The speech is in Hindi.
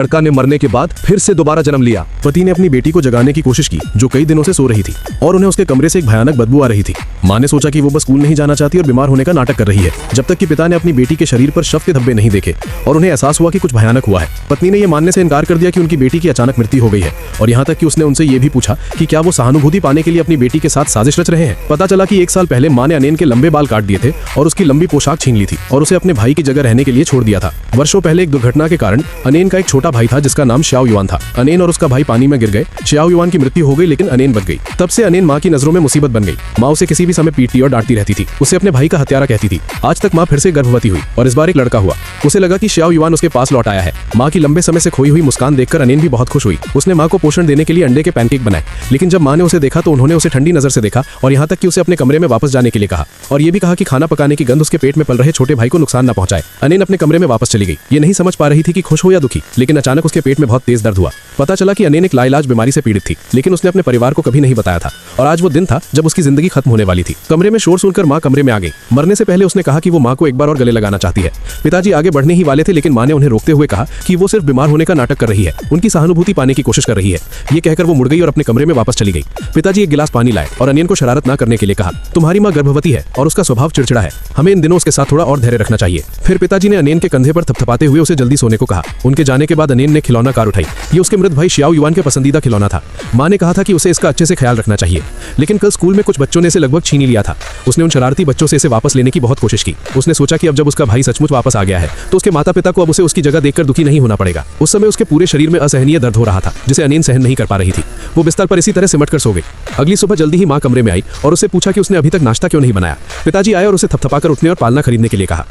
लड़का ने मरने के बाद फिर से दोबारा जन्म लिया। पति ने अपनी बेटी को जगाने की कोशिश की जो कई दिनों से सो रही थी और उन्हें उसके कमरे से एक भयानक बदबू आ रही थी। माँ ने सोचा कि वो बस स्कूल नहीं जाना चाहती और बीमार होने का नाटक कर रही है, जब तक कि पिता ने अपनी बेटी के शरीर पर शव के धब्बे नहीं देखे और उन्हें एहसास हुआ कि कुछ भयानक हुआ है। पत्नी ने यह मानने से इनकार कर दिया कि उनकी बेटी की अचानक मृत्यु हो गई है और यहाँ तक कि उसने उनसे ये भी पूछा कि क्या वो सहानुभूति पाने के लिए अपनी बेटी के साथ साजिश रच रहे हैं। पता चला कि 1 साल पहले माँ ने अनेन के लंबे बाल काट दिए थे और उसकी लंबी पोशाक छीन ली थी और उसे अपने भाई की जगह रहने के लिए छोड़ दिया था। वर्षों पहले एक दुर्घटना के कारण अनेन का एक छोटा भाई था जिसका नाम श्याओ युआन था। अनेन और उसका भाई पानी में गिर गए। श्याओ युआन की मृत्यु हो गई लेकिन अनेन बच गई। तब से अनेन माँ की नजरों में मुसीबत बन गई। माँ उसे किसी भी समय पीटती और डांटती रहती थी, उसे अपने भाई का हत्यारा कहती थी। आज तक माँ फिर से गर्भवती हुई और इस बार एक लड़का हुआ। उसे लगा कि श्याओ युआन उसके पास लौट आया है। माँ की लंबे समय से खोई हुई मुस्कान देखकर अनेन भी बहुत खुश हुई। उसने माँ को पोषण देने के लिए अंडे के पैनकेक बनाए, लेकिन जब माँ ने उसे देखा तो उन्होंने उसे ठंडी नजर से देखा और यहाँ तक कि उसे अपने कमरे में वापस जाने के लिए कहा और ये भी कहा कि खाना पकाने की गंध उसके पेट में पल रहे छोटे भाई को नुकसान न पहुंचाए। अनेन अपने कमरे में वापस चली गई। ये नहीं समझ पा रही थी कि खुश हो या दुखी, लेकिन अचानक उसके पेट में बहुत तेज दर्द हुआ। पता चला कि अनेन एक लाइलाज बीमारी से पीड़ित थी, लेकिन उसने अपने परिवार को कभी नहीं बताया था और आज वो दिन था जब उसकी जिंदगी खत्म होने वाली थी। कमरे में शोर सुनकर माँ कमरे में आ गई। मरने से पहले उसने कहा कि वो माँ को एक बार और गले लगाना चाहती है। पिताजी आगे बढ़ने ही वाले थे, लेकिन माँ ने उन्हें रोकते हुए कहा कि वो सिर्फ बीमार होने का नाटक कर रही है, उनकी सहानुभूति पाने की कोशिश कर रही है। ये कहकर वो मुड़ गई और अपने कमरे में वापस चली गई। पिताजी एक गिलास पानी लाए और अनेन को शरारत न करने के लिए कहा, तुम्हारी माँ गर्भवती है और उसका स्वभाव चिड़चिड़ा है, हमें इन दिनों उसके साथ थोड़ा और धैर्य रखना चाहिए। फिर पिताजी ने अनेन के कंधे पर थपथपाते हुए उसे जल्दी सोने को कहा। उनके जाने के बाद अनेन ने खिलौना कार उठाई। ये उसके मृत भाई श्याओ युआन के पसंदीदा खिलौना था। माँ ने कहा था कि उसे इसका अच्छे से ख्याल रखना चाहिए, लेकिन कल स्कूल में कुछ बच्चों ने इसे लगभग छीन लिया था। उसने उन शरारती बच्चों से इसे वापस लेने की बहुत कोशिश की। उसने सोचा कि अब जब उसका भाई सचमुच वापस आ गया है तो उसके माता पिता को अब उसे उसकी जगह देखकर दुखी नहीं होना पड़ेगा। उस समय उसके पूरे शरीर में असहनीय दर्द हो रहा था जिसे अनेन सहन नहीं कर पा रही थी। वो बिस्तर पर इसी तरह सिमट कर सो गई। अगली सुबह जल्दी ही माँ कमरे में आई और उससे पूछा कि उसने अभी तक नाश्ता क्यों नहीं बनाया। पिताजी आए और उसे थपथपाकर उठने और पालना खरीदने के लिए कहा।